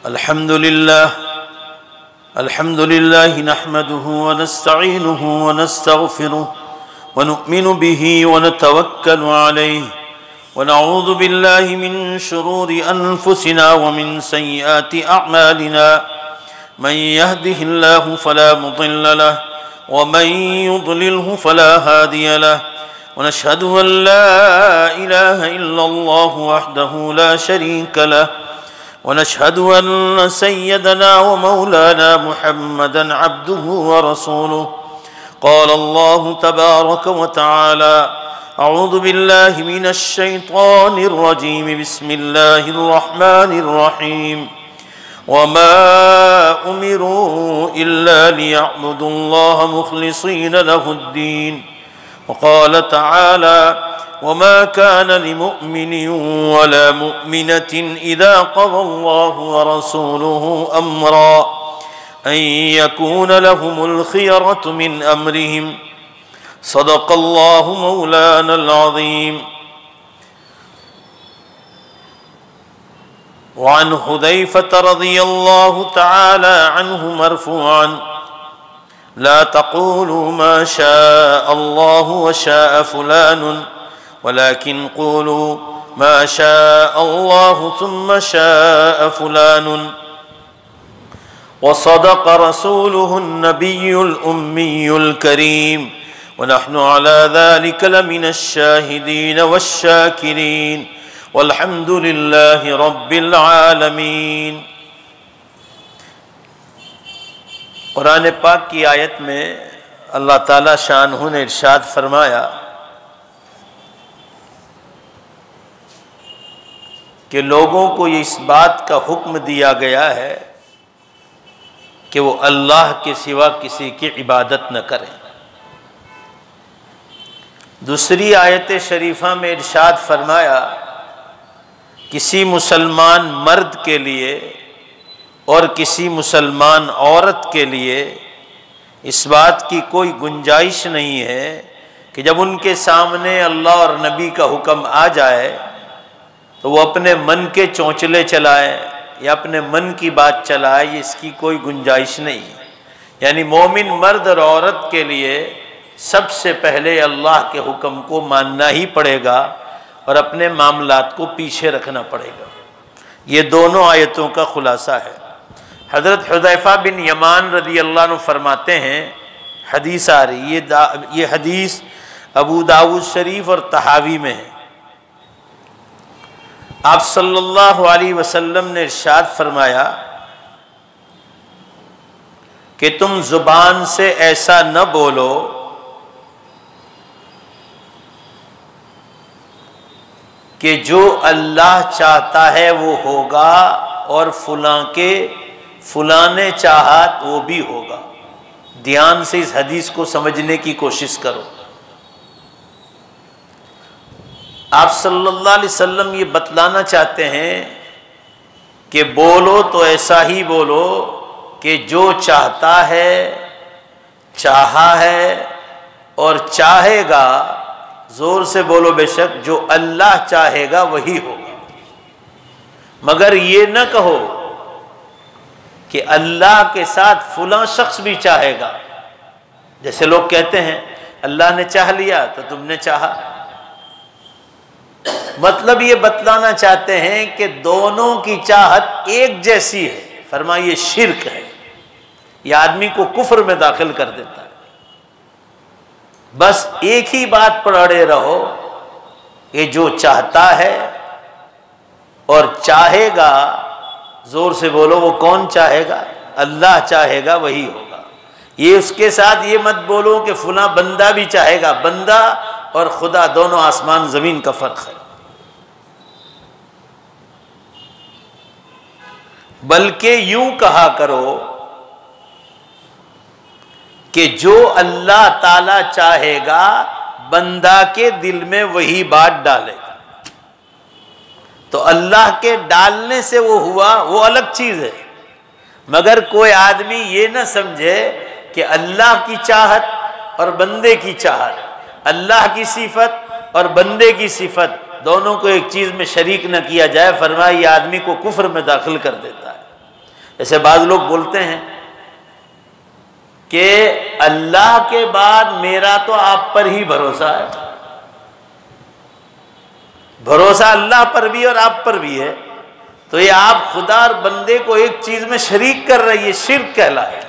الحمد لله نحمده ونستعينه ونستغفره ونؤمن به ونتوكل عليه ونعوذ بالله من شرور أنفسنا ومن سيئات أعمالنا من يهده الله فلا مضل له ومن يضلله فلا هادي له ونشهد أن لا إله إلا الله وحده لا شريك له ونشهد أن سيدنا ومولانا محمدا عبده ورسوله قال الله تبارك وتعالى أعوذ بالله من الشيطان الرجيم بسم الله الرحمن الرحيم وما أمروا إلا ليعبدوا الله مخلصين له الدين وقال تعالى وما كان لمؤمن ولا مؤمنة إذا قضى الله ورسوله أمرا أن يكون لهم الخيرة من أمرهم صدق الله مولانا العظيم. وعن حذيفة رضي الله تعالى عنه مرفوعا لا تقولوا ما شاء الله وشاء فلان ولكن قولوا ما شاء الله ثم شاء فلان وصدق رسوله النبي الأمي الكريم ونحن على ذلك لمن الشاهدين والشاكرين والحمد لله رب العالمين. قرآن پاک کی آیت میں اللہ تعالی شانہ نے ارشاد فرمایا کہ لوگوں کو اس بات کا حکم دیا گیا ہے کہ وہ اللہ کے سوا کسی کی عبادت نہ کریں. دوسری آیت شریفہ میں ارشاد فرمایا کسی مسلمان مرد کے لیے اور کسی مسلمان عورت کے لیے اس بات کی کوئی گنجائش نہیں ہے کہ جب ان کے سامنے اللہ اور نبی کا حکم آ جائے تو وہ اپنے من کے چونچلے چلائے یا اپنے من کی بات چلائے. اس کی کوئی گنجائش نہیں. یعنی مومن مرد اور عورت کے لیے سب سے پہلے اللہ کے حکم کو ماننا ہی پڑے گا اور اپنے معاملات کو پیچھے رکھنا پڑے گا. یہ دونوں آیتوں کا خلاصہ ہے. حضرت حذیفہ بن یمان رضی اللہ عنہ فرماتے ہیں حدیث آ رہی یہ حدیث ابو داؤد شریف اور طحاوی میں ہے. آپ صلی اللہ علیہ وسلم نے ارشاد فرمایا کہ تم زبان سے ایسا نہ بولو کہ جو اللہ چاہتا ہے وہ ہوگا اور فلاں نے چاہت وہ بھی ہوگا. دھیان سے اس حدیث کو سمجھنے کی کوشش کرو. آپ صلی اللہ علیہ وسلم یہ بتلانا چاہتے ہیں کہ بولو تو ایسا ہی بولو کہ جو چاہتا ہے چاہا ہے اور چاہے گا. زور سے بولو بے شک جو اللہ چاہے گا وہی ہوگا. مگر یہ نہ کہو کہ اللہ کے ساتھ فلاں شخص بھی چاہے گا. جیسے لوگ کہتے ہیں اللہ نے چاہ لیا تو تم نے چاہا. مطلب یہ بتلانا چاہتے ہیں کہ دونوں کی چاہت ایک جیسی ہے. فرمائیے شرک ہے. یہ آدمی کو کفر میں داخل کر دیتا ہے. بس ایک ہی بات پر اڑے رہو کہ جو چاہتا ہے اور چاہے گا. زور سے بولو وہ کون چاہے گا؟ اللہ چاہے گا وہی ہوگا. یہ اس کے ساتھ یہ مت بولو کہ فلاں بندہ بھی چاہے گا. بندہ اور خدا دونوں آسمان زمین کا فرق ہے. بلکہ یوں کہا کرو کہ جو اللہ تعالی چاہے گا بندہ کے دل میں وہی بات ڈالے گا. تو اللہ کے ڈالنے سے وہ ہوا وہ الگ چیز ہے. مگر کوئی آدمی یہ نہ سمجھے کہ اللہ کی چاہت اور بندے کی چاہت، اللہ کی صفت اور بندے کی صفت دونوں کو ایک چیز میں شریک نہ کیا جائے. فرمایا یہ آدمی کو کفر میں داخل کر دیتا ہے. جیسے بعض لوگ بولتے ہیں کہ اللہ کے بعد میرا تو آپ پر ہی بھروسہ ہے، بھروسہ اللہ پر بھی اور آپ پر بھی ہے، تو یہ آپ خدا اور بندے کو ایک چیز میں شریک کر رہی ہے، شرک کہلائے۔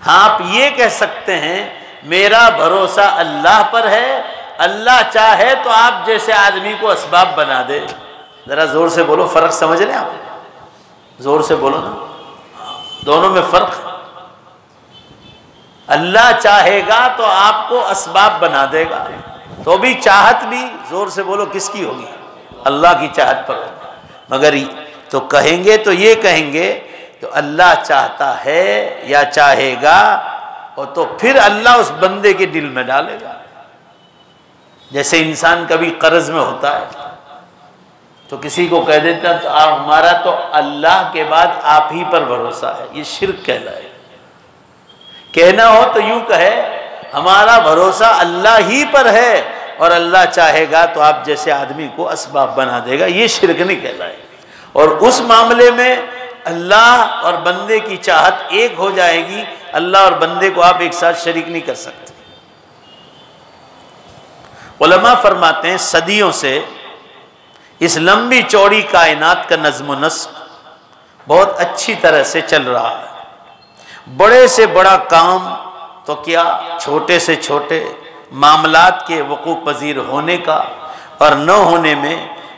ہاں آپ یہ کہہ سکتے ہیں میرا بھروسہ اللہ پر ہے، اللہ چاہے تو آپ جیسے آدمی کو اسباب بنا دے۔ ذرا زور سے بولو، فرق سمجھ لیں آپ، زور سے بولو نا، دونوں میں فرق ہے۔ اللہ چاہے گا تو آپ کو اسباب بنا دے گا، تو بھی چاہت بھی زور سے بولو کس کی ہوگی؟ اللہ کی چاہت پر ہوگی۔ مگر تو کہیں گے تو یہ کہیں گے تو اللہ چاہتا ہے یا چاہے گا، اور تو پھر اللہ اس بندے کے دل میں ڈالے گا۔ جیسے انسان کبھی قرض میں ہوتا ہے تو کسی کو کہہ دیتا تو ہمارا تو اللہ کے بعد آپ ہی پر بھروسہ ہے، یہ شرک کہلائے۔ کہنا ہو تو یوں کہے ہمارا بھروسہ اللہ ہی پر ہے اور اللہ چاہے گا تو آپ جیسے آدمی کو اسباب بنا دے گا، یہ شرک نہیں کہلائے۔ اور اس معاملے میں اللہ اور بندے کی چاہت ایک ہو جائے گی، اللہ اور بندے کو آپ ایک ساتھ شریک نہیں کر سکتے۔ علماء فرماتے ہیں صدیوں سے اس لمبی چوڑی کائنات کا نظم و نسق بہت اچھی طرح سے چل رہا ہے۔ بڑے سے بڑا کام تو کیا، چھوٹے سے چھوٹے معاملات کے وقوع پذیر ہونے کا اور نہ ہونے میں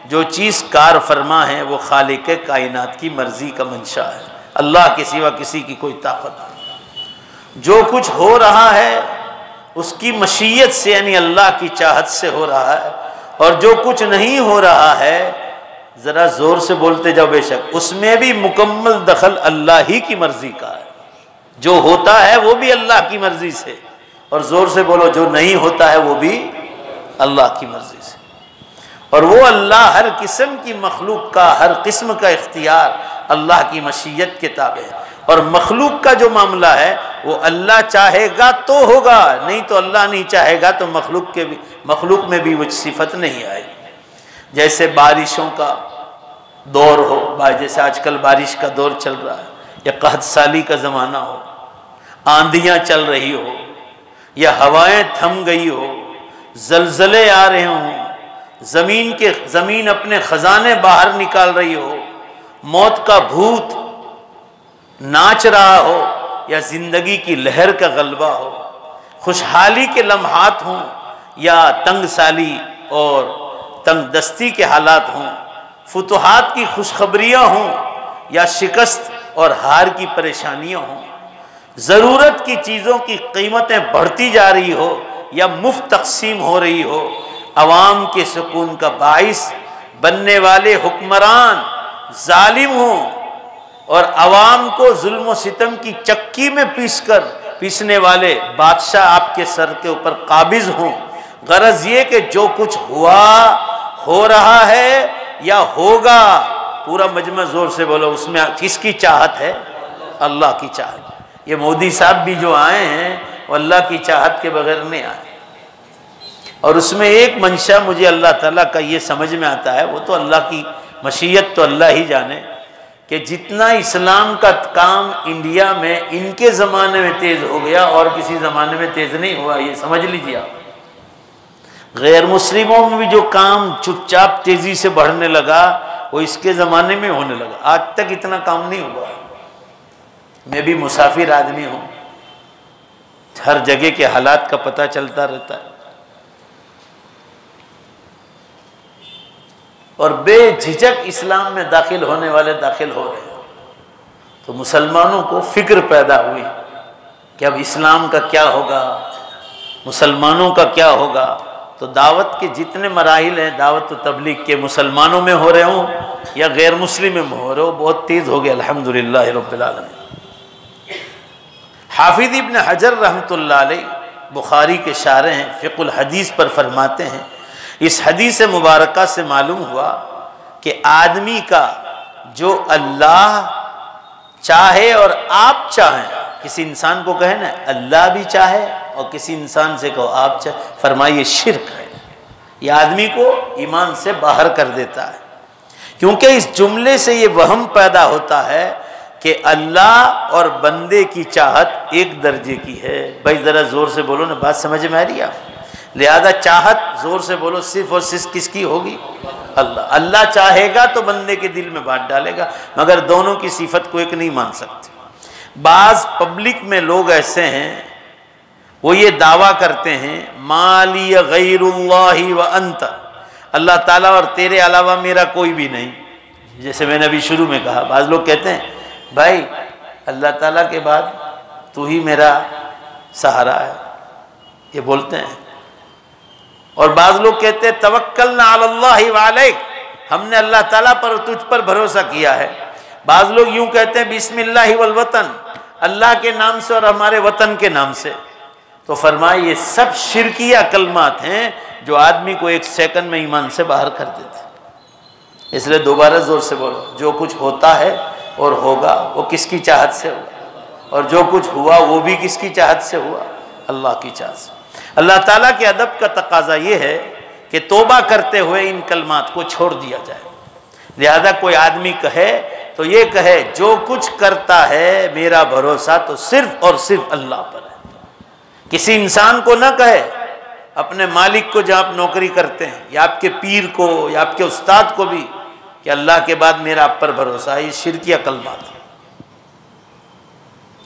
جو چیز کار فرما ہے وہ خالق کائنات کی مرضی کا منشا ہے، اللہ کے سوا کسی کی کوئی طاقت نہیں۔ جو کچھ ہو رہا ہے اس کی مشیت سے یعنی اللہ کی چاہت سے ہو رہا ہے، اور جو کچھ نہیں ہو رہا ہے ذرا زور سے بولتے جاؤ بے شک، اس میں بھی مکمل دخل اللہ ہی کی مرضی کا ہے۔ جو ہوتا ہے وہ بھی اللہ کی مرضی سے، اور زور سے بولو جو نہیں ہوتا ہے وہ بھی اللہ کی مرضی سے۔ اور وہ اللہ ہر قسم کی مخلوق کا، ہر قسم کا اختیار اللہ کی مشیت کے تابع ہے، اور مخلوق کا جو معاملہ ہے وہ اللہ چاہے گا تو ہوگا، نہیں تو اللہ نہیں چاہے گا تو مخلوق میں بھی وہ صفت نہیں آئے گی۔ جیسے بارشوں کا دور ہو، جیسے آج کل بارش کا دور چل رہا ہے، یا قحط سالی کا زمانہ ہو، آندھیاں چل رہی ہو، یا ہوائیں تھم گئی ہو، زلزلے آ رہے ہوں، زمین اپنے خزانے باہر نکال رہی ہو، موت کا بھوت ناچ رہا ہو، یا زندگی کی لہر کا غلبہ ہو، خوشحالی کے لمحات ہوں یا تنگ سالی اور تنگ دستی کے حالات ہوں، فتوحات کی خوشخبریاں ہوں یا شکست اور ہار کی پریشانیاں ہوں، ضرورت کی چیزوں کی قیمتیں بڑھتی جا رہی ہو یا مفت تقسیم ہو رہی ہو، عوام کے سکون کا باعث بننے والے حکمران ظالم ہوں اور عوام کو ظلم و ستم کی چکی میں پیسنے والے بادشاہ آپ کے سر کے اوپر قابض ہوں، غرض یہ کہ جو کچھ ہوا، ہو رہا ہے یا ہوگا، پورا مجمع زور سے بولو اس میں کس کی چاہت ہے؟ اللہ کی چاہت۔ یہ مودی صاحب بھی جو آئے ہیں وہ اللہ کی چاہت کے بغیر نہیں آئے، اور اس میں ایک منشا مجھے اللہ تعالیٰ کا یہ سمجھ میں آتا ہے، وہ تو اللہ کی مشیت تو اللہ ہی جانے، کہ جتنا اسلام کا کام انڈیا میں ان کے زمانے میں تیز ہو گیا اور کسی زمانے میں تیز نہیں ہوا، یہ سمجھ لیجیے آپ۔ غیر مسلموں میں بھی جو کام چپ چاپ تیزی سے بڑھنے لگا وہ اس کے زمانے میں ہونے لگا، آج تک اتنا کام نہیں ہوا۔ میں بھی مسافر آدمی ہوں، ہر جگہ کے حالات کا پتہ چلتا رہتا ہے، اور بے جھجک اسلام میں داخل ہونے والے داخل ہو رہے ہیں، تو مسلمانوں کو فکر پیدا ہوئی کہ اب اسلام کا کیا ہوگا، مسلمانوں کا کیا ہوگا۔ تو دعوت کے جتنے مراحل ہیں، دعوت و تبلیغ کے، مسلمانوں میں ہو رہے ہوں یا غیر مسلم میں ہو رہے ہو، بہت تیز ہو گیا الحمدللہ رب العالمین۔ حافظ ابن حجر رحمۃ اللہ علیہ بخاری کے شارح ہیں، فقہ الحدیث پر فرماتے ہیں، اس حدیث مبارکہ سے معلوم ہوا کہ آدمی کا جو اللہ چاہے اور آپ چاہیں، کسی انسان کو کہے نا اللہ بھی چاہے اور کسی انسان سے کہو آپ چاہے، فرمائیے شرک ہے، یہ آدمی کو ایمان سے باہر کر دیتا ہے، کیونکہ اس جملے سے یہ وہم پیدا ہوتا ہے کہ اللہ اور بندے کی چاہت ایک درجے کی ہے۔ بھائی ذرا زور سے بولو نا، بات سمجھ میں آ رہی ہے آپ؟ لہذا چاہت زور سے بولو صرف اور صرف کس کی ہوگی؟ اللہ۔ اللہ چاہے گا تو بندے کے دل میں بات ڈالے گا، مگر دونوں کی صفت کو ایک نہیں مان سکتے۔ بعض پبلک میں لوگ ایسے ہیں، وہ یہ دعویٰ کرتے ہیں مالی غیر اللہ وانت، اللہ تعالیٰ اور تیرے علاوہ میرا کوئی بھی نہیں۔ جیسے میں نے ابھی شروع میں کہا، بعض لوگ کہتے ہیں بھائی اللہ تعالیٰ کے بعد تو ہی میرا سہارا ہے، یہ بولتے ہیں۔ اور بعض لوگ کہتے ہیں توکلنا علی اللہ وعلیک، ہم نے اللہ تعالیٰ پر اور تجھ پر بھروسہ کیا ہے۔ بعض لوگ یوں کہتے ہیں بسم اللہ والوطن، اللہ کے نام سے اور ہمارے وطن کے نام سے۔ تو فرمایا یہ سب شرکیہ کلمات ہیں جو آدمی کو ایک سیکنڈ میں ایمان سے باہر کر دیتے ہیں۔ اس لیے دوبارہ زور سے بولو، جو کچھ ہوتا ہے اور ہوگا وہ کس کی چاہت سے ہوگا، اور جو کچھ ہوا وہ بھی کس کی چاہت سے ہوا؟ اللہ کی چاہت سے۔ اللہ تعالیٰ کے ادب کا تقاضا یہ ہے کہ توبہ کرتے ہوئے ان کلمات کو چھوڑ دیا جائے۔ لہذا کوئی آدمی کہے تو یہ کہے جو کچھ کرتا ہے میرا بھروسہ تو صرف اور صرف اللہ پر ہے۔ کسی انسان کو نہ کہے، اپنے مالک کو جہاں آپ نوکری کرتے ہیں، یا آپ کے پیر کو یا آپ کے استاد کو بھی، کہ اللہ کے بعد میرا آپ پر بھروسہ ہے، یہ شرکیہ کلمات ہے۔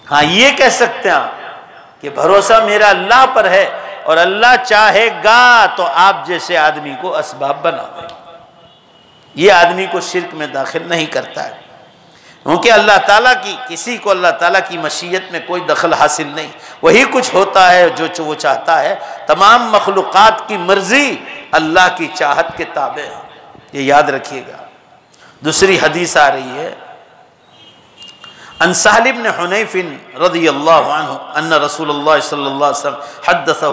ہاں یہ کہہ سکتے ہیں آپ کہ بھروسہ میرا اللہ پر ہے، اور اللہ چاہے گا تو آپ جیسے آدمی کو اسباب بنا دے، یہ آدمی کو شرک میں داخل نہیں کرتا ہے، کیونکہ اللہ تعالیٰ کی، کسی کو اللہ تعالیٰ کی مشیت میں کوئی دخل حاصل نہیں، وہی کچھ ہوتا ہے جو وہ چاہتا ہے۔ تمام مخلوقات کی مرضی اللہ کی چاہت کے تابع ہے، یہ یاد رکھیے گا۔ دوسری حدیث آ رہی ہے ان سہل بن حنیف رضی اللہ عنہ ان رسول اللہ صلی اللہ علیہ وسلم حدثه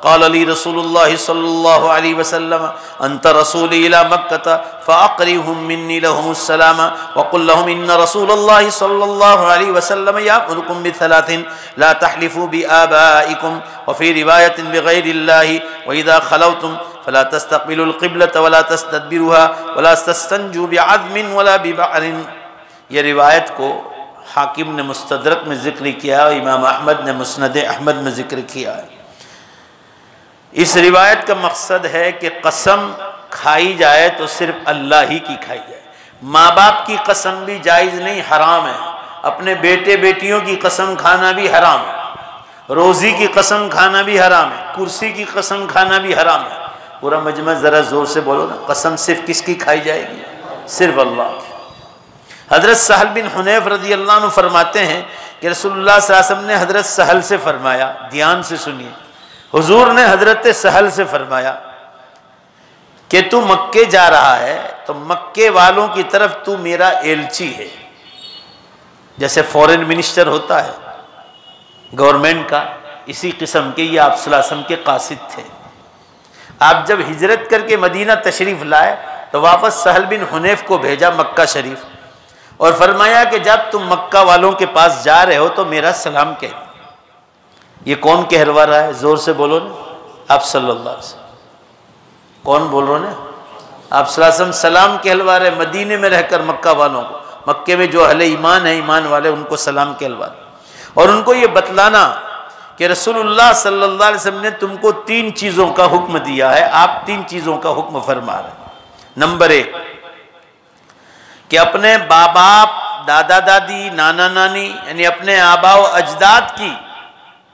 قال لي رسول الله صلى الله عليه وسلم انت رسولي الى مكة فاقرهم مني لهم السلام وقل لهم ان رسول الله صلى الله عليه وسلم يأمركم بثلاث لا تحلفوا بآبائكم وفي رواية بغير الله واذا خلوتم فلا تستقبلوا القبلة ولا تستدبروها ولا تستنجوا بعظم ولا ببعر۔ یہ روایت کو حاکم نے مستدرک میں ذکر کیا اور امام احمد نے مسند احمد میں ذکر کیا ہے۔ اس روایت کا مقصد ہے کہ قسم کھائی جائے تو صرف اللہ ہی کی کھائی جائے۔ ماں باپ کی قسم بھی جائز نہیں، حرام ہے۔ اپنے بیٹے بیٹیوں کی قسم کھانا بھی حرام ہے، روزی کی قسم کھانا بھی حرام ہے، کرسی کی قسم کھانا بھی حرام ہے۔ پورا مجمع ذرا زور سے بولو نا، قسم صرف کس کی کھائی جائے گی؟ صرف اللہ کی۔ حضرت سہل بن حنیف رضی اللہ عنہ فرماتے ہیں کہ رسول اللہ صلی اللہ علیہ وسلم نے حضرت سہل سے فرمایا، دھیان سے سنیے، حضور نے حضرت سہل سے فرمایا کہ تو مکے جا رہا ہے تو مکے والوں کی طرف تو میرا ایلچی ہے۔ جیسے فورن منسٹر ہوتا ہے گورنمنٹ کا، اسی قسم کے یہ آپ صلی اللہ علیہ وسلم کے قاصد تھے۔ آپ جب ہجرت کر کے مدینہ تشریف لائے تو واپس سہل بن حنیف کو بھیجا مکہ شریف، اور فرمایا کہ جب تم مکہ والوں کے پاس جا رہے ہو تو میرا سلام کہہ۔ یہ کون کہلوا رہا ہے؟ زور سے بولو نا، آپ صلی اللہ علیہ وسلم۔ کون بول رہے ہیں؟ آپ صلی اللہ علیہ وسلم سلام کہلوا رہے مدینے میں رہ کر مکہ والوں کو، مکے میں جو اہل ایمان ہیں، ایمان والے، ان کو سلام کہلوا رہے، اور ان کو یہ بتلانا کہ رسول اللہ صلی اللہ علیہ وسلم نے تم کو 3 چیزوں کا حکم دیا ہے، آپ 3 چیزوں کا حکم فرما رہے ہیں۔ نمبر 1 کہ اپنے باپ باپ، دادا دادی، نانا نانی، یعنی اپنے آبا و اجداد کی،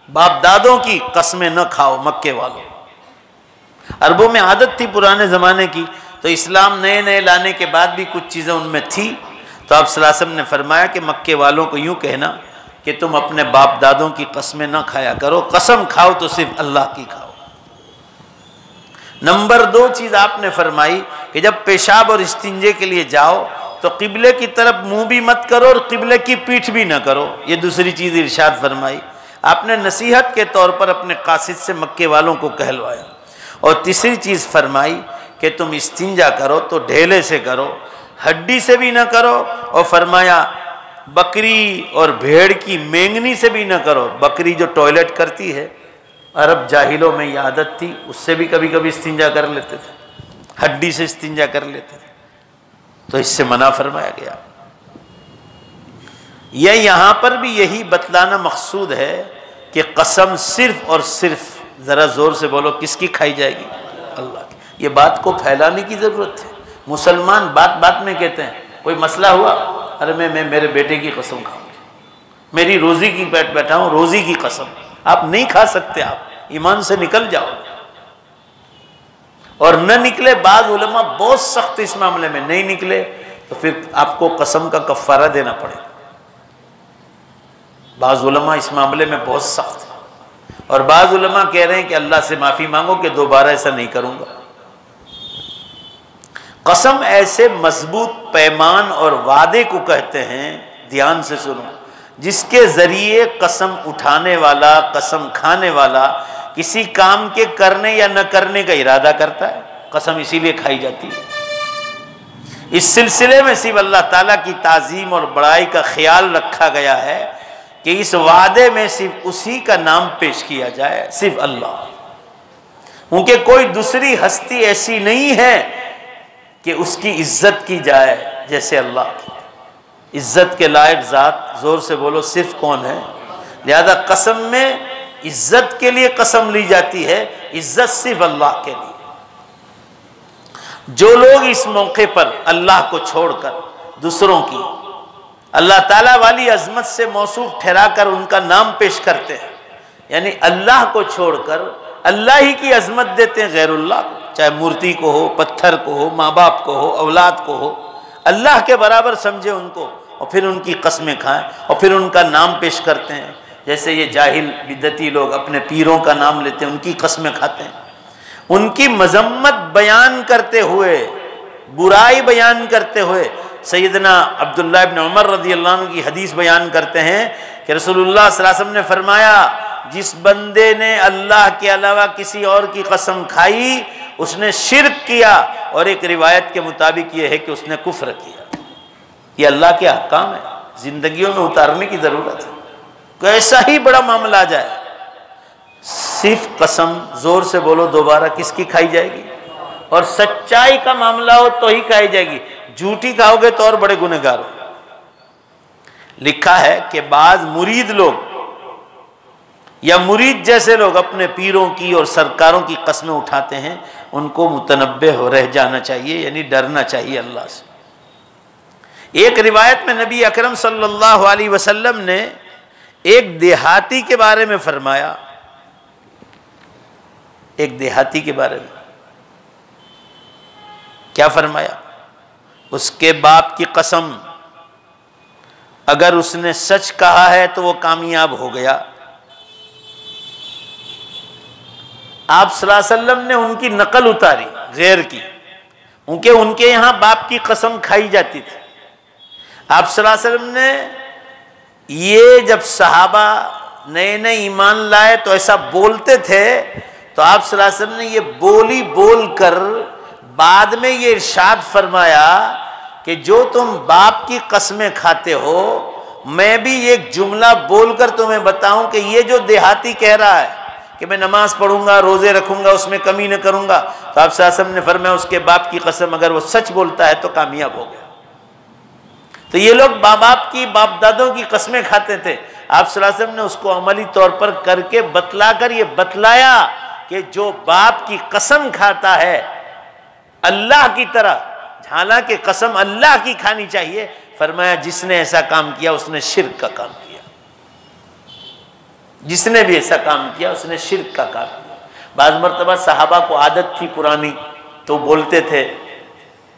باپ دادوں کی قسمیں نہ کھاؤ مکے والوں۔ عربوں میں عادت تھی پرانے زمانے کی، تو اسلام نئے نئے لانے کے بعد بھی کچھ چیزیں ان میں تھی، تو آپ صلی اللہ علیہ وسلم نے فرمایا کہ مکے والوں کو یوں کہنا کہ تم اپنے باپ دادوں کی قسمیں نہ کھایا کرو، قسم کھاؤ تو صرف اللہ کی کھاؤ۔ نمبر 2 چیز آپ نے فرمائی کہ جب پیشاب اور استنجے کے لیے جاؤ تو قبلے کی طرف منہ بھی مت کرو اور قبلے کی پیٹھ بھی نہ کرو، یہ دوسری چیز ارشاد فرمائی۔ آپ نے نصیحت کے طور پر اپنے قاصد سے مکے والوں کو کہلوایا۔ اور تیسری چیز فرمائی کہ تم استنجا کرو تو ڈھیلے سے کرو، ہڈی سے بھی نہ کرو، اور فرمایا بکری اور بھیڑ کی مینگنی سے بھی نہ کرو۔ بکری جو ٹوائلٹ کرتی ہے، عرب جاہلوں میں یہ عادت تھی، اس سے بھی کبھی کبھی استنجا کر لیتے تھے، ہڈی سے استنجا کر لیتے تھے۔ تو اس سے منع فرمایا گیا۔ یہ یہاں پر بھی یہی بتلانا مقصود ہے کہ قسم صرف اور صرف، ذرا زور سے بولو، کس کی کھائی جائے گی؟ اللہ کی۔ یہ بات کو پھیلانے کی ضرورت ہے۔ مسلمان بات بات میں کہتے ہیں، کوئی مسئلہ ہوا، ارے میں میرے بیٹے کی قسم کھاؤں گی، میری روزی کی بیٹھا ہوں، روزی کی قسم۔ آپ نہیں کھا سکتے، آپ ایمان سے نکل جاؤ۔ اور نہ نکلے، بعض علماء بہت سخت اس معاملے میں، نہیں نکلے تو پھر آپ کو قسم کا کفارہ دینا پڑے گا۔ بعض علماء اس معاملے میں بہت سخت ہیں، اور بعض علماء کہہ رہے ہیں کہ اللہ سے معافی مانگو کہ دوبارہ ایسا نہیں کروں گا۔ قسم ایسے مضبوط پیمان اور وعدے کو کہتے ہیں، دھیان سے سنو، جس کے ذریعے قسم اٹھانے والا، قسم کھانے والا کسی کام کے کرنے یا نہ کرنے کا ارادہ کرتا ہے۔ قسم اسی لیے کھائی جاتی ہے۔ اس سلسلے میں صرف اللہ تعالیٰ کی تعظیم اور بڑائی کا خیال رکھا گیا ہے کہ اس وعدے میں صرف اسی کا نام پیش کیا جائے، صرف اللہ، کیونکہ کوئی دوسری ہستی ایسی نہیں ہے کہ اس کی عزت کی جائے جیسے اللہ کی۔ عزت کے لائق ذات، زور سے بولو، صرف کون ہے؟ لہذا قسم میں عزت کے لیے قسم لی جاتی ہے، عزت صرف اللہ کے لیے۔ جو لوگ اس موقع پر اللہ کو چھوڑ کر دوسروں کی اللہ تعالیٰ والی عظمت سے موصوف ٹھہرا کر ان کا نام پیش کرتے ہیں، یعنی اللہ کو چھوڑ کر اللہ ہی کی عظمت دیتے ہیں غیر اللہ کو، چاہے مورتی کو ہو، پتھر کو ہو، ماں باپ کو ہو، اولاد کو ہو، اللہ کے برابر سمجھے ان کو، اور پھر ان کی قسمیں کھائیں اور پھر ان کا نام پیش کرتے ہیں۔ جیسے یہ جاہل بدعتی لوگ اپنے پیروں کا نام لیتے ہیں، ان کی قسمیں کھاتے ہیں۔ ان کی مذمت بیان کرتے ہوئے، برائی بیان کرتے ہوئے سیدنا عبداللہ ابن عمر رضی اللہ عنہ کی حدیث بیان کرتے ہیں کہ رسول اللہ صلی اللہ علیہ وسلم نے فرمایا، جس بندے نے اللہ کے علاوہ کسی اور کی قسم کھائی اس نے شرک کیا، اور ایک روایت کے مطابق یہ ہے کہ اس نے کفر کیا۔ یہ اللہ کے احکام ہے، زندگیوں میں اتارنے کی ضرورت ہے۔ کیسا ہی بڑا معاملہ آ جائے، صرف قسم، زور سے بولو دوبارہ، کس کی کھائی جائے گی؟ اور سچائی کا معاملہ ہو تو ہی کھائی جائے گی، جھوٹی کھاؤ گے تو اور بڑے گنہگار ہو۔ لکھا ہے کہ بعض مرید لوگ یا مرید جیسے لوگ اپنے پیروں کی اور سرکاروں کی قسمیں اٹھاتے ہیں، ان کو متنبہ ہو رہ جانا چاہیے، یعنی ڈرنا چاہیے اللہ سے۔ ایک روایت میں نبی اکرم صلی اللہ علیہ وسلم نے ایک دیہاتی کے بارے میں فرمایا، ایک دیہاتی کے بارے میں کیا فرمایا؟ اس کے باپ کی قسم، اگر اس نے سچ کہا ہے تو وہ کامیاب ہو گیا۔ آپ صلی اللہ علیہ وسلم نے ان کی نقل اتاری غیر کی، کیونکہ ان کے یہاں باپ کی قسم کھائی جاتی تھی۔ آپ صلی اللہ علیہ وسلم نے یہ جب صحابہ نئے نئے ایمان لائے تو ایسا بولتے تھے، تو آپ صلی اللہ علیہ وسلم نے یہ بول کر بعد میں یہ ارشاد فرمایا کہ جو تم باپ کی قسمیں کھاتے ہو، میں بھی ایک جملہ بول کر تمہیں بتاؤں کہ یہ جو دیہاتی کہہ رہا ہے کہ میں نماز پڑھوں گا، روزے رکھوں گا، اس میں کمی نہ کروں گا، تو آپ صلی اللہ علیہ وسلم نے فرمایا اس کے باپ کی قسم اگر وہ سچ بولتا ہے تو کامیاب ہو گیا۔ تو یہ لوگ باپ کی، باپ دادوں کی قسمیں کھاتے تھے، آپ صلی اللہ علیہ وسلم نے اس کو عملی طور پر کر کے بتلا کر یہ بتلایا کہ جو باپ کی قسم کھاتا ہے اللہ کی طرح، حالانکہ قسم اللہ کی کھانی چاہیے، فرمایا جس نے ایسا کام کیا اس نے شرک کا کام کیا، جس نے بھی ایسا کام کیا اس نے شرک کا کام کیا۔ بعض مرتبہ صحابہ کو عادت تھی پرانی، تو بولتے تھے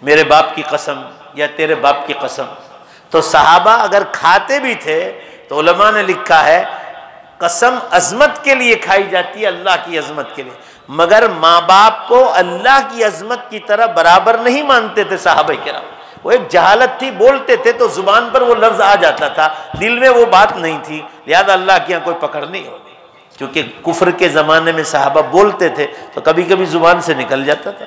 میرے باپ کی قسم یا تیرے باپ کی قسم، تو صحابہ اگر کھاتے بھی تھے تو علماء نے لکھا ہے قسم عظمت کے لیے کھائی جاتی ہے، اللہ کی عظمت کے لیے، مگر ماں باپ کو اللہ کی عظمت کی طرح برابر نہیں مانتے تھے صحابہ کرام۔ وہ ایک جہالت تھی، بولتے تھے تو زبان پر وہ لفظ آ جاتا تھا، دل میں وہ بات نہیں تھی، لہذا اللہ کے یہاں کوئی پکڑ نہیں ہوگی، کیونکہ کفر کے زمانے میں صحابہ بولتے تھے تو کبھی کبھی زبان سے نکل جاتا تھا۔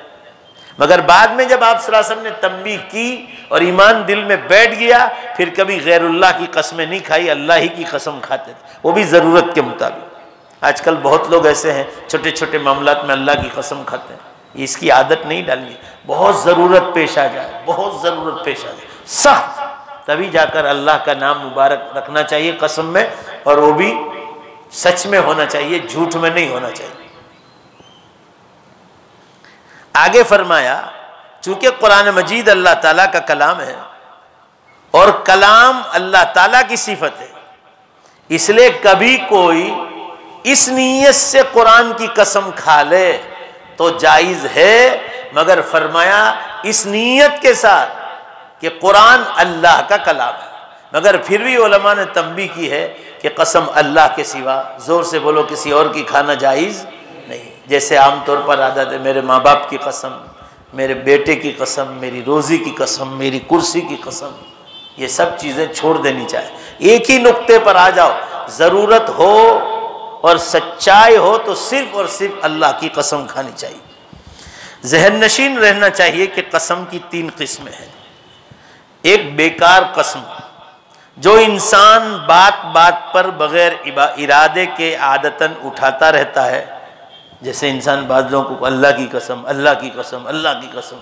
مگر بعد میں جب آپ صلی اللہ علیہ وسلم نے تنبیہ کی اور ایمان دل میں بیٹھ گیا، پھر کبھی غیر اللہ کی قسمیں نہیں کھائی، اللہ ہی کی قسم کھاتے تھے، وہ بھی ضرورت کے مطابق۔ آج کل بہت لوگ ایسے ہیں چھوٹے چھوٹے معاملات میں اللہ کی قسم کھاتے ہیں، اس کی عادت نہیں ڈالنی، بہت ضرورت پیش آ جائے، بہت ضرورت پیش آ جائے سخت، تبھی جا کر اللہ کا نام مبارک رکھنا چاہیے قسم میں، اور وہ بھی سچ میں ہونا چاہیے، جھوٹ میں نہیں ہونا چاہیے۔ آگے فرمایا چونکہ قرآن مجید اللہ تعالیٰ کا کلام ہے اور کلام اللہ تعالیٰ کی صفت ہے، اس لیے کبھی کوئی اس نیت سے قرآن کی قسم کھا لے تو جائز ہے، مگر فرمایا اس نیت کے ساتھ کہ قرآن اللہ کا کلام ہے۔ مگر پھر بھی علماء نے تنبیہ کی ہے کہ قسم اللہ کے سوا، زور سے بولو، کسی اور کی کھانا جائز نہیں۔ جیسے عام طور پر عادت ہے، میرے ماں باپ کی قسم، میرے بیٹے کی قسم، میری روزی کی قسم، میری کرسی کی قسم، یہ سب چیزیں چھوڑ دینی چاہیے۔ ایک ہی نقطے پر آ جاؤ، ضرورت ہو اور سچائی ہو تو صرف اور صرف اللہ کی قسم کھانی چاہیے۔ ذہن نشین رہنا چاہیے کہ قسم کی 3 قسمیں ہیں۔ ایک بیکار قسم، جو انسان بات بات پر بغیر ارادے کے عادتاً اٹھاتا رہتا ہے، جیسے انسان بعض لوگوں کو اللہ کی قسم، اللہ کی قسم، اللہ کی قسم،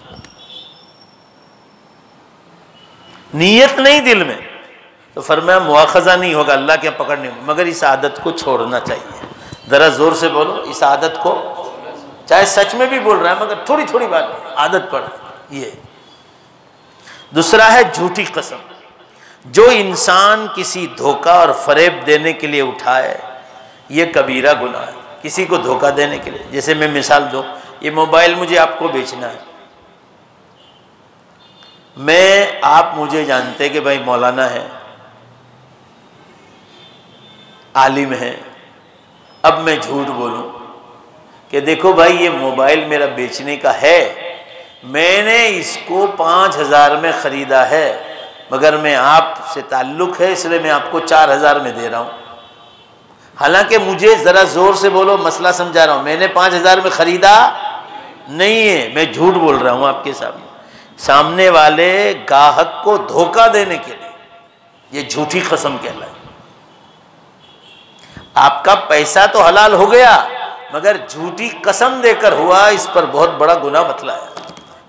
نیت نہیں دل میں، تو فرمایا مواخذہ نہیں ہوگا، اللہ کے پکڑ نہیں ہوگا، مگر اس عادت کو چھوڑنا چاہیے۔ ذرا زور سے بولو، اس عادت کو، چاہے سچ میں بھی بول رہا ہے مگر تھوڑی تھوڑی بات عادت پڑ یہ۔ دوسرا ہے جھوٹی قسم، جو انسان کسی دھوکہ اور فریب دینے کے لیے اٹھائے، یہ کبیرہ گناہ ہے۔ کسی کو دھوکہ دینے کے لیے، جیسے میں مثال دوں، یہ موبائل مجھے آپ کو بیچنا ہے، آپ مجھے جانتے کہ بھائی مولانا ہے، عالم ہے، اب میں جھوٹ بولوں کہ دیکھو بھائی یہ موبائل میرا بیچنے کا ہے، میں نے اس کو 5,000 میں خریدا ہے، مگر میں آپ سے تعلق ہے اس لیے میں آپ کو 4,000 میں دے رہا ہوں۔ حالانکہ مجھے ذرا زور سے بولو، مسئلہ سمجھا رہا ہوں، میں نے 5,000 میں خریدا نہیں ہے، میں جھوٹ بول رہا ہوں آپ کے سامنے والے گاہک کو دھوکہ دینے کے لیے، یہ جھوٹی قسم کہلائے۔ آپ کا پیسہ تو حلال ہو گیا مگر جھوٹی قسم دے کر ہوا، اس پر بہت بڑا گناہ بتلایا،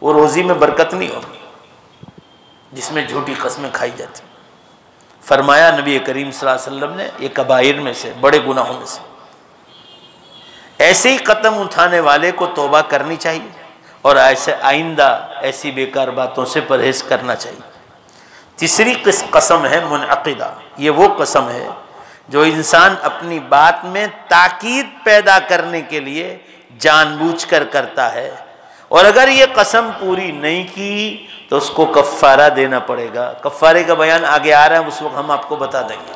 وہ روزی میں برکت نہیں ہوگی جس میں جھوٹی قسمیں کھائی جاتی۔ فرمایا نبی کریم صلی اللہ علیہ وسلم نے، یہ کبائر میں سے، بڑے گناہوں میں سے۔ ایسے ہی قدم اٹھانے والے کو توبہ کرنی چاہیے اور ایسے آئندہ ایسی بیکار باتوں سے پرہیز کرنا چاہیے۔ تیسری قسم ہے منعقدہ، یہ وہ قسم ہے جو انسان اپنی بات میں تاکید پیدا کرنے کے لیے جان بوجھ کر کرتا ہے، اور اگر یہ قسم پوری نہیں کی تو اس کو کفارہ دینا پڑے گا۔ کفارے کا بیان آگے آ رہا ہے، اس وقت ہم آپ کو بتا دیں گے۔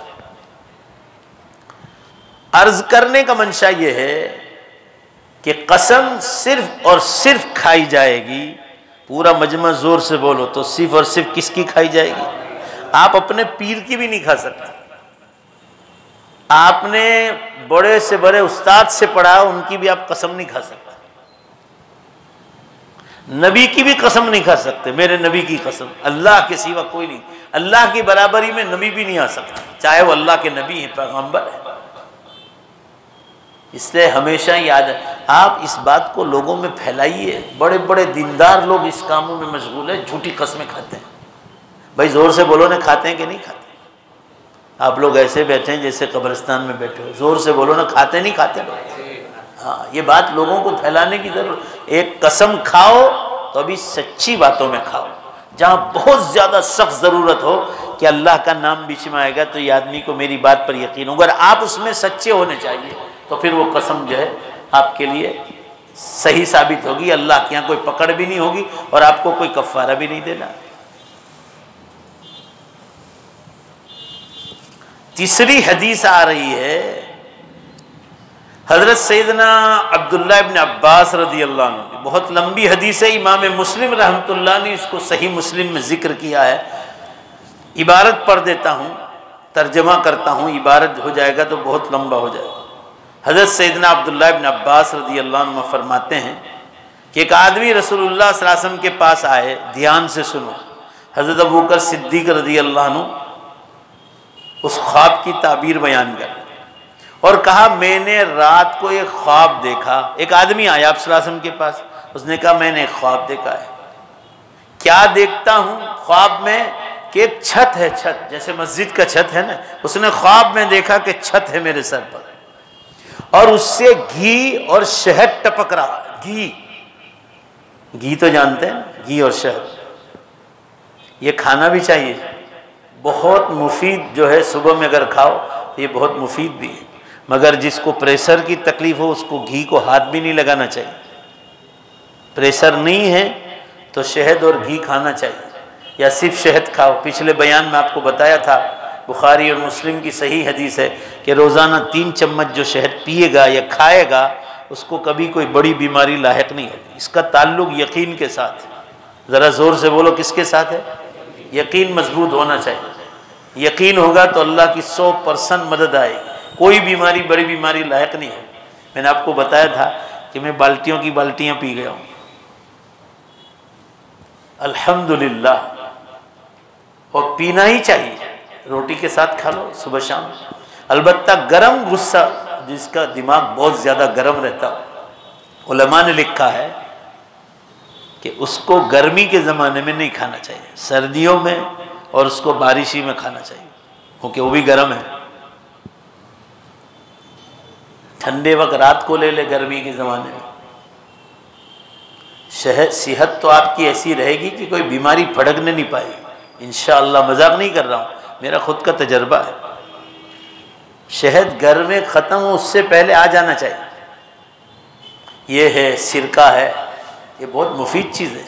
عرض کرنے کا منشا یہ ہے کہ قسم صرف اور صرف کھائی جائے گی، پورا مجمع زور سے بولو تو صرف اور صرف کس کی کھائی جائے گی؟ آپ اپنے پیر کی بھی نہیں کھا سکتے، آپ نے بڑے سے بڑے استاد سے پڑھا، ان کی بھی آپ قسم نہیں کھا سکتے، نبی کی بھی قسم نہیں کھا سکتے، میرے نبی کی قسم، اللہ کے سوا کوئی نہیں، اللہ کی برابری میں نبی بھی نہیں آ سکتا، چاہے وہ اللہ کے نبی ہیں، پیغمبر ہیں۔ اس لیے ہمیشہ یاد ہے، آپ اس بات کو لوگوں میں پھیلائیے، بڑے بڑے دیندار لوگ اس کاموں میں مشغول ہیں، جھوٹی قسمیں کھاتے ہیں۔ بھائی زور سے بولو نا، کھاتے ہیں کہ نہیں کھاتے؟ آپ لوگ ایسے بیٹھے ہیں جیسے قبرستان میں بیٹھے ہو، زور سے بولو نا، کھاتے نہیں کھاتے لوگ؟ ہاں، یہ بات لوگوں کو پھیلانے کی ضرورت۔ ایک قسم کھاؤ تو ابھی سچی باتوں میں کھاؤ، جہاں بہت زیادہ سخت ضرورت ہو کہ اللہ کا نام بیچ میں آئے گا تو یہ آدمی کو میری بات پر یقین ہوگا، اگر آپ اس میں سچے ہونے چاہیے تو پھر وہ قسم جو ہے آپ کے لیے صحیح ثابت ہوگی، اللہ کے یہاں کوئی پکڑ بھی نہیں ہوگی اور آپ کو کوئی کفارہ بھی نہیں دینا۔ تیسری حدیث آ رہی ہے، حضرت سیدنا عبداللہ ابن عباس رضی اللہ عنہ، بہت لمبی حدیث ہے، امام مسلم رحمۃ اللہ نے اس کو صحیح مسلم میں ذکر کیا ہے۔ عبارت پڑھ دیتا ہوں، ترجمہ کرتا ہوں، عبارت ہو جائے گا تو بہت لمبا ہو جائے گا۔ حضرت سیدنا عبداللہ ابن عباس رضی اللہ عنہ فرماتے ہیں کہ ایک آدمی رسول اللہ صلی اللہ علیہ وسلم کے پاس آئے، دھیان سے سنو، حضرت ابوبکر صدیق رضی اللہ عنہ اس خواب کی تعبیر بیان کر اور کہا میں نے رات کو ایک خواب دیکھا۔ ایک آدمی آیا آپ صلی اللہ علیہ وسلم کے پاس اس نے کہا میں نے ایک خواب دیکھا ہے۔ کیا دیکھتا ہوں خواب میں؟ کہ ایک چھت ہے، چھت جیسے مسجد کا چھت ہے نا، اس نے خواب میں دیکھا کہ چھت ہے میرے سر پر، اور اس سے گھی اور شہد ٹپک رہا۔ گھی تو جانتے ہیں، گھی اور شہد یہ کھانا بھی چاہیے، بہت مفید جو ہے، صبح میں اگر کھاؤ یہ بہت مفید بھی ہے، مگر جس کو پریشر کی تکلیف ہو اس کو گھی کو ہاتھ بھی نہیں لگانا چاہیے۔ پریشر نہیں ہے تو شہد اور گھی کھانا چاہیے، یا صرف شہد کھاؤ۔ پچھلے بیان میں آپ کو بتایا تھا، بخاری اور مسلم کی صحیح حدیث ہے کہ روزانہ 3 چمچ جو شہد پیے گا یا کھائے گا اس کو کبھی کوئی بڑی بیماری لاحق نہیں ہوگی۔ اس کا تعلق یقین کے ساتھ ہے۔ ذرا زور سے بولو، کس کے ساتھ ہے؟ یقین مضبوط ہونا چاہیے۔ یقین ہوگا تو اللہ کی 100% مدد آئے گی، کوئی بیماری بڑی بیماری لاحق نہیں ہوگی۔ میں نے آپ کو بتایا تھا کہ میں بالٹیوں کی بالٹیاں پی گیا ہوں، الحمدللہ، اور پینا ہی چاہیے۔ روٹی کے ساتھ کھا لو صبح شام، البتہ گرم غصہ جس کا دماغ بہت زیادہ گرم رہتا ہو، علماء نے لکھا ہے کہ اس کو گرمی کے زمانے میں نہیں کھانا چاہیے، سردیوں میں اور اس کو بارشی میں کھانا چاہیے کیونکہ وہ بھی گرم ہے۔ ٹھنڈے وقت رات کو لے لے گرمی کے زمانے میں، صحت تو آپ کی ایسی رہے گی کہ کوئی بیماری پھڑکنے نہیں پائے گی انشاءاللہ۔ مذاق نہیں کر رہا ہوں، میرا خود کا تجربہ ہے۔ شہد گھر میں ختم ہو اس سے پہلے آ جانا چاہیے۔ یہ ہے سرکہ ہے، یہ بہت مفید چیز ہے،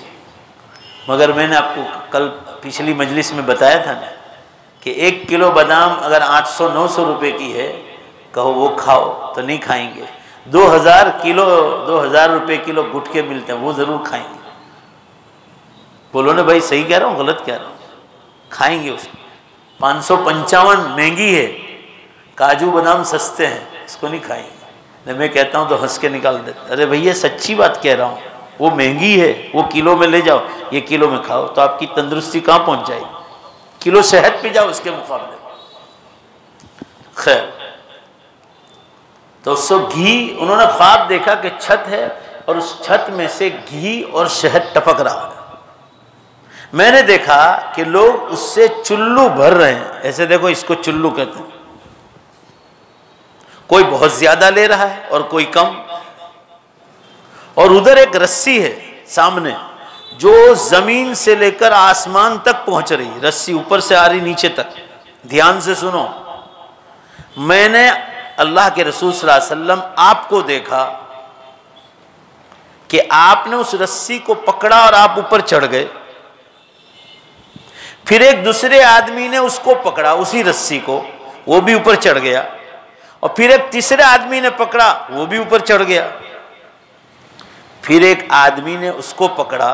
مگر میں نے آپ کو کل پچھلی مجلس میں بتایا تھا نا کہ 1 کلو بادام اگر 800-900 روپے کی ہے، کہو وہ کھاؤ تو نہیں کھائیں گے۔ 2000 روپے کلو گٹکے ملتے ہیں، وہ ضرور کھائیں گے۔ بولو نا بھائی، صحیح کہہ رہا ہوں غلط کہہ رہا ہوں؟ کھائیں گے اس کو۔ 555 مہنگی ہے، کاجو بادام سستے ہیں، اس کو نہیں کھائیں گے۔ میں کہتا ہوں تو ہنس کے نکال دیتے، ارے بھیا سچی بات کہہ رہا ہوں، وہ مہنگی ہے، وہ کلو میں لے جاؤ، یہ کلو میں کھاؤ تو آپ کی تندرستی کہاں پہنچ جائے گی؟ کلو شہد پی جاؤ اس کے مقابلے۔ خیر، تو اس کو گھی، انہوں نے خواب دیکھا کہ چھت ہے اور اس چھت میں سے گھی اور شہد ٹپک رہا ہے۔ میں نے دیکھا کہ لوگ اس سے چلو بھر رہے ہیں، ایسے دیکھو اس کو چلو کہتے ہیں، کوئی بہت زیادہ لے رہا ہے اور کوئی کم، اور ادھر ایک رسی ہے سامنے جو زمین سے لے کر آسمان تک پہنچ رہی ہے، رسی اوپر سے آ رہی نیچے تک۔ دھیان سے سنو، میں نے اللہ کے رسول صلی اللہ علیہ وسلم آپ کو دیکھا کہ آپ نے اس رسی کو پکڑا اور آپ اوپر چڑھ گئے، پھر ایک دوسرے آدمی نے اس کو پکڑا اسی رسی کو، وہ بھی اوپر چڑھ گیا، اور پھر ایک تیسرے آدمی نے پکڑا، وہ بھی اوپر چڑھ گیا، پھر ایک آدمی نے اس کو پکڑا،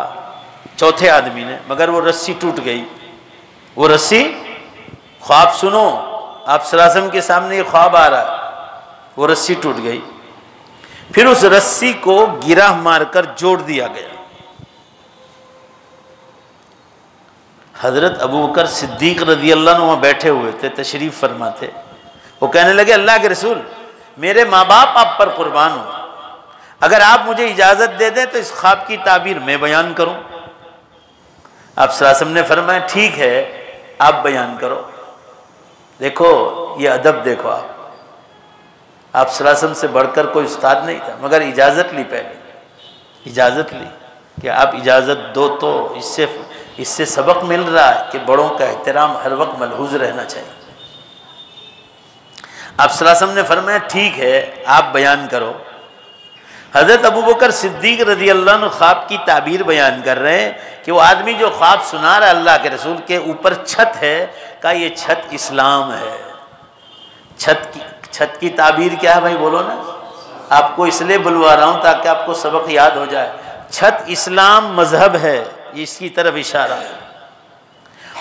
چوتھے آدمی نے، مگر وہ رسی ٹوٹ گئی۔ وہ رسی، خواب سنو، آپ صلی اللہ علیہ وسلم کے سامنے یہ خواب آ رہا ہے، وہ رسی ٹوٹ گئی، پھر اس رسی کو گرہ مار کر جوڑ دیا گیا۔ حضرت ابوبکر صدیق رضی اللہ عنہ وہاں بیٹھے ہوئے تھے، تشریف فرما تھے، وہ کہنے لگے اللہ کے رسول، میرے ماں باپ آپ پر قربان ہوں، اگر آپ مجھے اجازت دے دیں تو اس خواب کی تعبیر میں بیان کروں۔ آپ صلی اللہ علیہ وسلم نے فرمایا ٹھیک ہے آپ بیان کرو۔ دیکھو یہ ادب، دیکھو آپ صلی اللہ علیہ وسلم سے بڑھ کر کوئی استاد نہیں تھا، مگر اجازت لی، پہلے اجازت لی کہ آپ اجازت دو، تو اس سے سبق مل رہا ہے کہ بڑوں کا احترام ہر وقت ملحوظ رہنا چاہیے۔ آپ صلی اللہ علیہ وسلم نے فرمایا ٹھیک ہے آپ بیان کرو۔ حضرت ابوبکر صدیق رضی اللہ عنہ خواب کی تعبیر بیان کر رہے ہیں کہ وہ آدمی جو خواب سنا رہا ہے اللہ کے رسول کے اوپر چھت ہے، کہا یہ چھت اسلام ہے۔ چھت کی تعبیر کیا ہے بھائی، بولو نا، آپ کو اس لیے بلوا رہا ہوں تاکہ آپ کو سبق یاد ہو جائے۔ چھت اسلام مذہب ہے، اس کی طرف اشارہ ہے،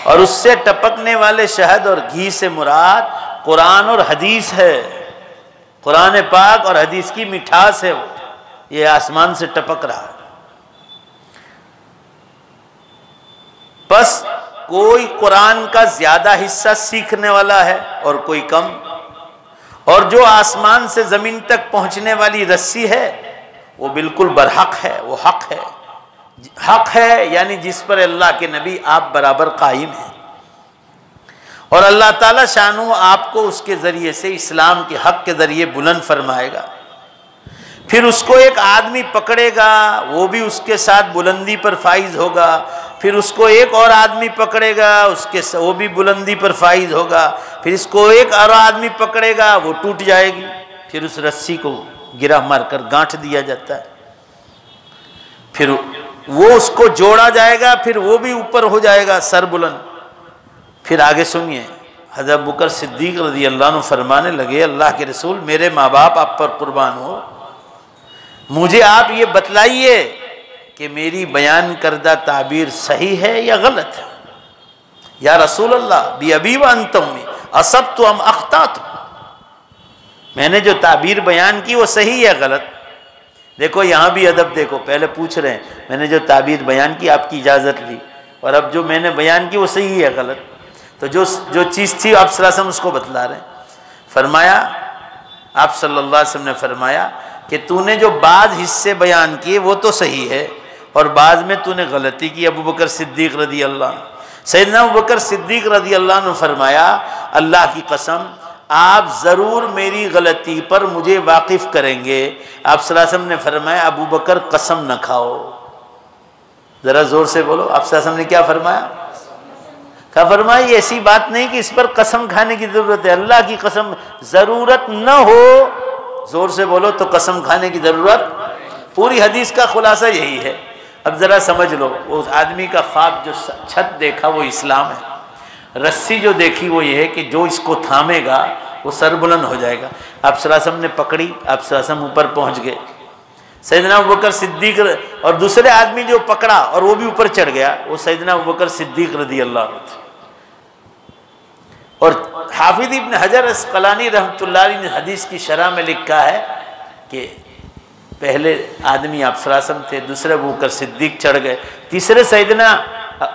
اور اس سے ٹپکنے والے شہد اور گھی سے مراد قرآن اور حدیث ہے، قرآن پاک اور حدیث کی مٹھاس ہے، یہ آسمان سے ٹپک رہا ہے۔ بس کوئی قرآن کا زیادہ حصہ سیکھنے والا ہے اور کوئی کم، اور جو آسمان سے زمین تک پہنچنے والی رسی ہے وہ بالکل برحق ہے، وہ حق ہے، حق ہے یعنی جس پر اللہ کے نبی آپ برابر قائم ہیں، اور اللہ تعالیٰ شانہ آپ کو اس کے ذریعے سے اسلام کے حق کے ذریعے بلند فرمائے گا۔ پھر اس کو ایک آدمی پکڑے گا، وہ بھی اس کے ساتھ بلندی پر فائز ہوگا، پھر اس کو ایک اور آدمی پکڑے گا، وہ بھی بلندی پر فائز ہوگا، پھر اس کو ایک اور آدمی پکڑے گا، وہ ٹوٹ جائے گی، پھر اس رسی کو گرہ مار کر گانٹھ دیا جاتا ہے، پھر وہ اس کو جوڑا جائے گا، پھر وہ بھی اوپر ہو جائے گا سر بلند۔ پھر آگے سنیے، حضرت ابوبکر صدیق رضی اللہ عنہ فرمانے لگے، اللہ کے رسول میرے ماں باپ آپ پر قربان ہو، مجھے آپ یہ بتلائیے کہ میری بیان کردہ تعبیر صحیح ہے یا غلط ہے؟ یا رسول اللہ بی ابی و انت امی اصبت ام اخطأت، میں نے جو تعبیر بیان کی وہ صحیح یا غلط؟ دیکھو یہاں بھی ادب دیکھو، پہلے پوچھ رہے ہیں میں نے جو تعبیر بیان کی آپ کی اجازت لی، اور اب جو میں نے بیان کی وہ صحیح ہے غلط؟ تو جو چیز تھی آپ صلی اللہ علیہ وسلم اس کو بتلا رہے ہیں۔ فرمایا، آپ صلی اللہ علیہ وسلم نے فرمایا کہ تو نے جو بعض حصے بیان کیے وہ تو صحیح ہے، اور بعض میں تو نے غلطی کی۔ ابوبکر صدیق رضی اللہ عنہ، سیدنا ابوبکر صدیق رضی اللہ عنہ فرمایا، اللہ کی قسم آپ ضرور میری غلطی پر مجھے واقف کریں گے۔ آپ صلی اللہ علیہ وسلم نے فرمایا، ابوبکر قسم نہ کھاؤ، ذرا زور سے بولو، آپ صلی اللہ علیہ وسلم نے کیا فرمایا؟ کیا فرمایا؟ یہ ایسی بات نہیں کہ اس پر قسم کھانے کی ضرورت ہے، اللہ کی قسم ضرورت نہ ہو، زور سے بولو، تو قسم کھانے کی ضرورت۔ پوری حدیث کا خلاصہ یہی ہے۔ اب ذرا سمجھ لو، اس آدمی کا خواب جو چھت دیکھا وہ اسلام ہے، رسی جو دیکھی وہ یہ ہے کہ جو اس کو تھامے گا وہ سر بلند ہو جائے گا۔ آپ صلی اللہ علیہ وسلم نے پکڑی، آپ صلی اللہ علیہ وسلم اوپر پہنچ گئے، سیدنا ابوبکر صدیق اور دوسرے آدمی جو پکڑا اور وہ بھی اوپر چڑھ گیا، وہ سیدنا ابوبکر صدیق رضی اللہ عنہ تھے۔ اور حافظ ابن حجر اسقلانی رحمۃ اللہ علیہ نے حدیث کی شرح میں لکھا ہے کہ پہلے آدمی آپ صلی اللہ علیہ وسلم تھے، دوسرے ابوبکر صدیق چڑھ گئے، تیسرے سیدنا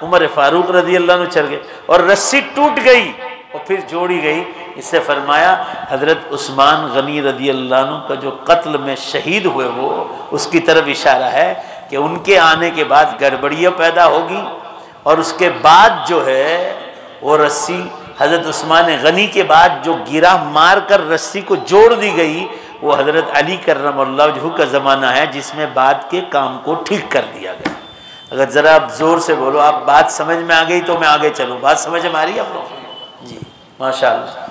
عمر فاروق رضی اللہ عنہ چڑھ گئے، اور رسی ٹوٹ گئی اور پھر جوڑی گئی۔ اس سے فرمایا حضرت عثمان غنی رضی اللہ عنہ کا جو قتل میں شہید ہوئے وہ اس کی طرف اشارہ ہے کہ ان کے آنے کے بعد گڑبڑیاں پیدا ہوگی، اور اس کے بعد جو ہے وہ رسی حضرت عثمان غنی کے بعد جو گرہ مار کر رسی کو جوڑ دی گئی وہ حضرت علی کرم اللہ وجہہ کا زمانہ ہے، جس میں بعد کے کام کو ٹھیک کر دیا گیا۔ اگر ذرا آپ زور سے بولو، آپ بات سمجھ میں آ گئی تو میں آگے چلوں، بات سمجھ میں آ رہی ہے آپ لوگ؟ جی ماشاءاللہ۔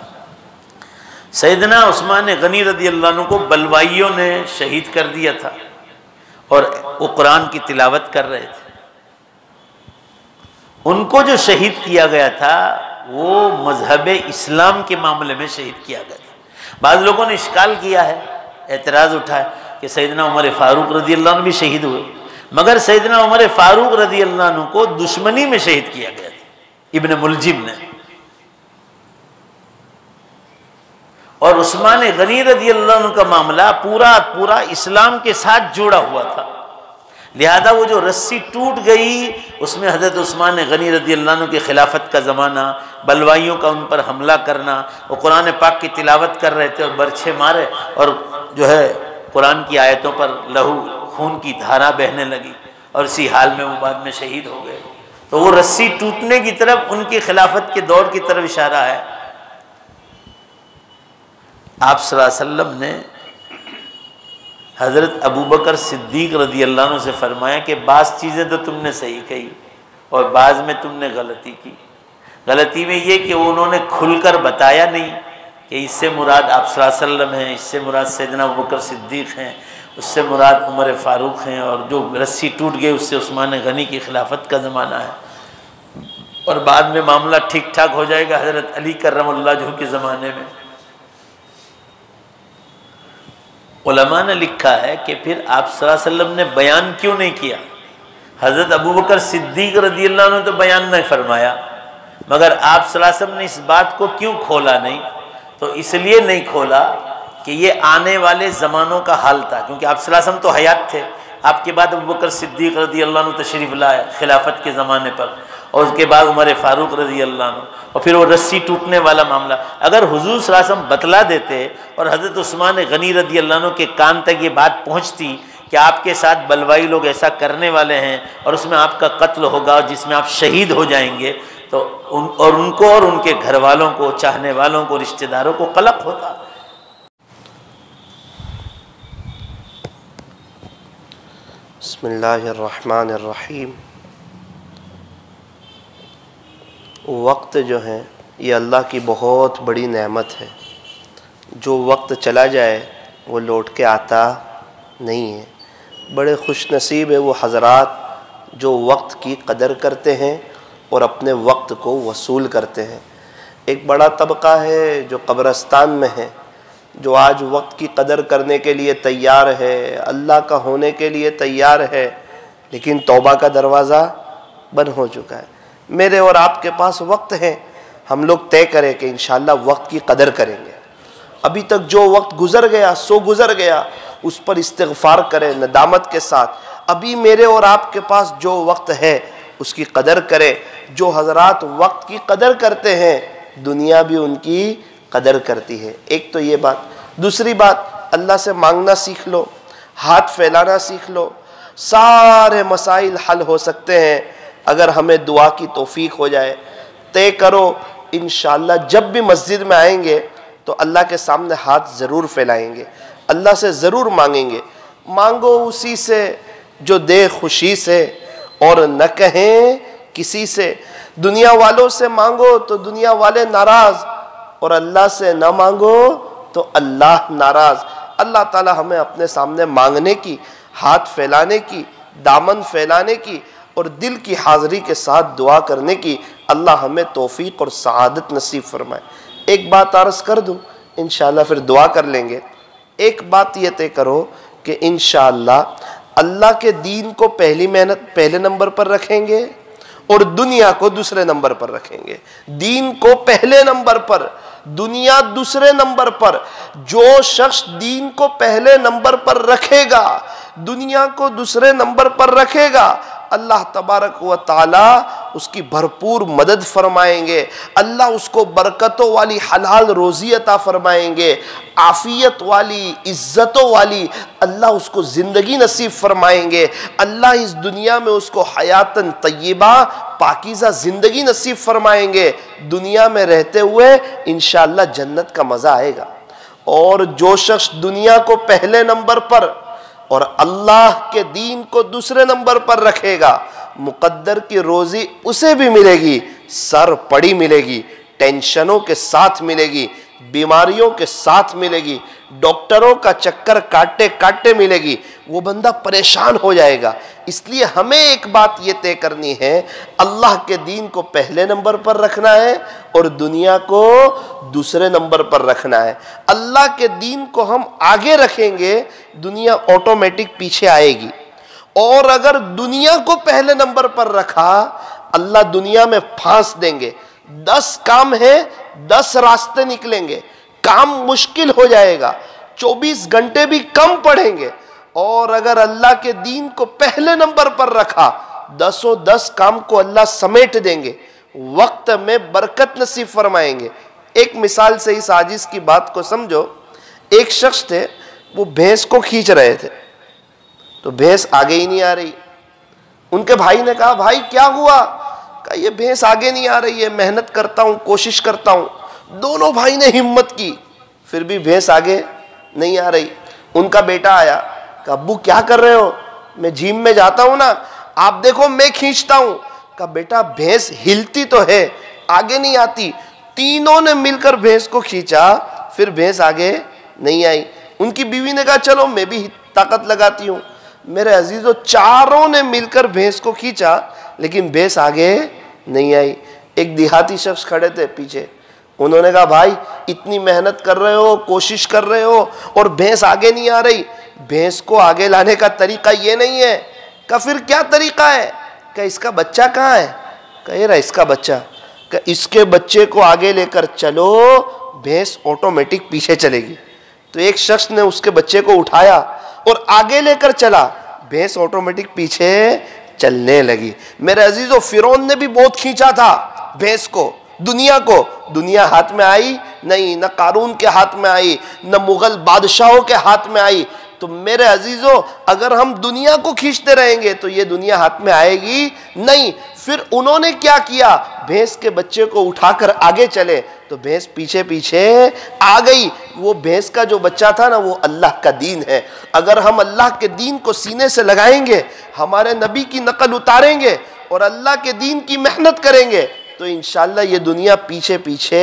سیدنا عثمان غنی رضی اللہ عنہ کو بلوائیوں نے شہید کر دیا تھا، اور وہ قرآن کی تلاوت کر رہے تھے۔ ان کو جو شہید کیا گیا تھا وہ مذہب اسلام کے معاملے میں شہید کیا گیا تھا۔ بعض لوگوں نے اشکال کیا ہے، اعتراض اٹھایا کہ سیدنا عمر فاروق رضی اللہ عنہ بھی شہید ہوئے، مگر سیدنا عمر فاروق رضی اللہ عنہ کو دشمنی میں شہید کیا گیا تھا ابن ملجم نے، اور عثمان غنی رضی اللہ عنہ کا معاملہ پورا اسلام کے ساتھ جڑا ہوا تھا، لہذا وہ جو رسی ٹوٹ گئی اس میں حضرت عثمان غنی رضی اللہ عنہ کی خلافت کا زمانہ، بلوائیوں کا ان پر حملہ کرنا، وہ قرآن پاک کی تلاوت کر رہے تھے اور برچھے مارے، اور جو ہے قرآن کی آیتوں پر لہو خون کی دھارا بہنے لگی، اور اسی حال میں وہ بعد میں شہید ہو گئے۔ تو وہ رسی ٹوٹنے کی طرف ان کی خلافت کے دور کی طرف اشارہ ہے۔ آپ صلی اللہ علیہ وسلم نے حضرت ابوبکر صدیق رضی اللہ عنہ سے فرمایا کہ بعض چیزیں تو تم نے صحیح کہی اور بعض میں تم نے غلطی کی۔ غلطی میں یہ کہ انہوں نے کھل کر بتایا نہیں کہ اس سے مراد آپ صلی اللہ علیہ وسلم ہیں، اس سے مراد سیدنا ابوبکر صدیق ہیں، اس سے مراد عمر فاروق ہیں، اور جو رسی ٹوٹ گئی اس سے عثمان غنی کی خلافت کا زمانہ ہے، اور بعد میں معاملہ ٹھیک ٹھاک ہو جائے گا حضرت علی کرم اللہ وجہہ کے زمانے میں۔ علماء نے لکھا ہے کہ پھر آپ صلی اللہ علیہ وسلم نے بیان کیوں نہیں کیا؟ حضرت ابوبکر صدیق رضی اللہ عنہ تو بیان نہیں فرمایا، مگر آپ صلی اللہ علیہ وسلم نے اس بات کو کیوں کھولا نہیں؟ تو اس لیے نہیں کھولا کہ یہ آنے والے زمانوں کا حال تھا، کیونکہ آپ صلی اللہ علیہ وسلم تو حیات تھے، آپ کے بعد ابوبکر صدیق رضی اللہ عنہ تشریف لائے خلافت کے زمانے پر، اور اس کے بعد عمر فاروق رضی اللہ عنہ، اور پھر وہ رسی ٹوٹنے والا معاملہ۔ اگر حضور صلی اللہ علیہ وسلم بتلا دیتے اور حضرت عثمان غنی رضی اللہ عنہ کے کان تک یہ بات پہنچتی کہ آپ کے ساتھ بلوائی لوگ ایسا کرنے والے ہیں اور اس میں آپ کا قتل ہوگا اور جس میں آپ شہید ہو جائیں گے، تو ان کو اور ان کے گھر والوں کو، چاہنے والوں کو، رشتہ داروں کو قلق ہوتا۔ بسم اللہ الرحمن الرحیم۔ وقت جو ہے یہ اللہ کی بہت بڑی نعمت ہے۔ جو وقت چلا جائے وہ لوٹ کے آتا نہیں ہے۔ بڑے خوش نصیب ہے وہ حضرات جو وقت کی قدر کرتے ہیں اور اپنے وقت کو وصول کرتے ہیں۔ ایک بڑا طبقہ ہے جو قبرستان میں ہے، جو آج وقت کی قدر کرنے کے لیے تیار ہے، اللہ کا ہونے کے لیے تیار ہے، لیکن توبہ کا دروازہ بند ہو چکا ہے۔ میرے اور آپ کے پاس وقت ہے، ہم لوگ طے کریں کہ انشاءاللہ وقت کی قدر کریں گے۔ ابھی تک جو وقت گزر گیا سو گزر گیا، اس پر استغفار کریں ندامت کے ساتھ۔ ابھی میرے اور آپ کے پاس جو وقت ہے اس کی قدر کریں۔ جو حضرات وقت کی قدر کرتے ہیں دنیا بھی ان کی قدر کرتی ہے۔ ایک تو یہ بات۔ دوسری بات، اللہ سے مانگنا سیکھ لو، ہاتھ پھیلانا سیکھ لو۔ سارے مسائل حل ہو سکتے ہیں اگر ہمیں دعا کی توفیق ہو جائے۔ طے کرو انشاءاللہ جب بھی مسجد میں آئیں گے تو اللہ کے سامنے ہاتھ ضرور پھیلائیں گے، اللہ سے ضرور مانگیں گے۔ مانگو اسی سے جو دے خوشی سے اور نہ کہیں کسی سے۔ دنیا والوں سے مانگو تو دنیا والے ناراض، اور اللہ سے نہ مانگو تو اللہ ناراض۔ اللہ تعالی ہمیں اپنے سامنے مانگنے کی، ہاتھ پھیلانے کی، دامن پھیلانے کی اور دل کی حاضری کے ساتھ دعا کرنے کی اللہ ہمیں توفیق اور سعادت نصیب فرمائے۔ ایک بات عرض کر دوں، انشاءاللہ پھر دعا کر لیں گے۔ ایک بات یہ طے کرو کہ انشاءاللہ اللہ کے دین کو پہلے نمبر پر رکھیں گے اور دنیا کو دوسرے نمبر پر رکھیں گے۔ دین کو پہلے نمبر پر، دنیا دوسرے نمبر پر۔ جو شخص دین کو پہلے نمبر پر رکھے گا، دنیا کو دوسرے نمبر پر رکھے گا، اللہ تبارک و تعالی اس کی بھرپور مدد فرمائیں گے۔ اللہ اس کو برکتوں والی حلال روزی عطا فرمائیں گے، عافیت والی، عزتوں والی اللہ اس کو زندگی نصیب فرمائیں گے۔ اللہ اس دنیا میں اس کو حیاتاً طیبہ پاکیزہ زندگی نصیب فرمائیں گے۔ دنیا میں رہتے ہوئے انشاءاللہ جنت کا مزہ آئے گا۔ اور جو شخص دنیا کو پہلے نمبر پر اور اللہ کے دین کو دوسرے نمبر پر رکھے گا، مقدر کی روزی اسے بھی ملے گی، سر پڑی ملے گی، ٹینشنوں کے ساتھ ملے گی، بیماریوں کے ساتھ ملے گی، ڈاکٹروں کا چکر کاٹے کاٹے ملے گی، وہ بندہ پریشان ہو جائے گا۔ اس لیے ہمیں ایک بات یہ طے کرنی ہے، اللہ کے دین کو پہلے نمبر پر رکھنا ہے اور دنیا کو دوسرے نمبر پر رکھنا ہے۔ اللہ کے دین کو ہم آگے رکھیں گے، دنیا آٹومیٹک پیچھے آئے گی۔ اور اگر دنیا کو پہلے نمبر پر رکھا، اللہ دنیا میں پھانس دیں گے۔ 10 کام ہے، 10 راستے نکلیں گے، کام مشکل ہو جائے گا، 24 گھنٹے بھی کم پڑیں گے۔ اور اگر اللہ کے دین کو پہلے نمبر پر رکھا، 10 کام کو اللہ سمیٹ دیں گے، وقت میں برکت نصیب فرمائیں گے۔ ایک مثال سے اس عاجز کی بات کو سمجھو۔ ایک شخص تھے، وہ بھینس کو کھینچ رہے تھے، تو بھینس آگے ہی نہیں آ رہی۔ ان کے بھائی نے کہا، بھائی کیا ہوا؟ کہا یہ بھینس آگے نہیں آ رہی ہے، محنت کرتا ہوں، کوشش کرتا ہوں۔ دونوں بھائی نے ہمت کی، پھر بھی بھینس آگے نہیں آ رہی۔ ان کا بیٹا آیا، کہا ابو کیا کر رہے ہو؟ میں جیم میں جاتا ہوں نا، آپ دیکھو میں کھینچتا ہوں۔ کہا بیٹا بھینس ہلتی تو ہے، آگے نہیں آتی۔ تینوں نے مل کر بھینس کو کھینچا، پھر بھینس آگے نہیں آئی۔ ان کی بیوی نے کہا چلو میں بھی طاقت لگاتی ہوں۔ میرے عزیزو، چاروں نے مل کر بھینس کو کھینچا لیکن بھینس آگے نہیں آئی۔ ایک دیہاتی شخص کھڑے تھے پیچھے، انہوں نے کہا بھائی اتنی محنت کر رہے ہو، کوشش کر رہے ہو اور بھینس آگے نہیں آ رہی، بھینس کو آگے لانے کا طریقہ یہ نہیں ہے۔ کہا پھر کیا طریقہ ہے؟ کہ اس کا بچہ کہاں ہے؟ کہہ رہا اس کا بچہ، کہ اس کے بچے کو آگے لے کر چلو، بھینس آٹومیٹک پیچھے چلے گی۔ تو ایک شخص نے اس کے بچے کو اٹھایا اور آگے لے کر چلا، بھینس آٹومیٹک پیچھے چلنے لگی۔ میرے عزیزو، فرعون نے بھی بہت کھینچا تھا بھینس کو، دنیا کو، دنیا ہاتھ میں آئی نہیں، نہ قارون کے ہاتھ میں آئی، نہ مغل بادشاہوں کے ہاتھ میں آئی۔ تو میرے عزیزوں اگر ہم دنیا کو کھینچتے رہیں گے تو یہ دنیا ہاتھ میں آئے گی نہیں۔ پھر انہوں نے کیا کیا، بھینس کے بچے کو اٹھا کر آگے چلے تو بھینس پیچھے پیچھے آ گئی۔ وہ بھینس کا جو بچہ تھا نا وہ اللہ کا دین ہے۔ اگر ہم اللہ کے دین کو سینے سے لگائیں گے، ہمارے نبی کی نقل اتاریں گے اور اللہ کے دین کی محنت کریں گے تو انشاءاللہ یہ دنیا پیچھے پیچھے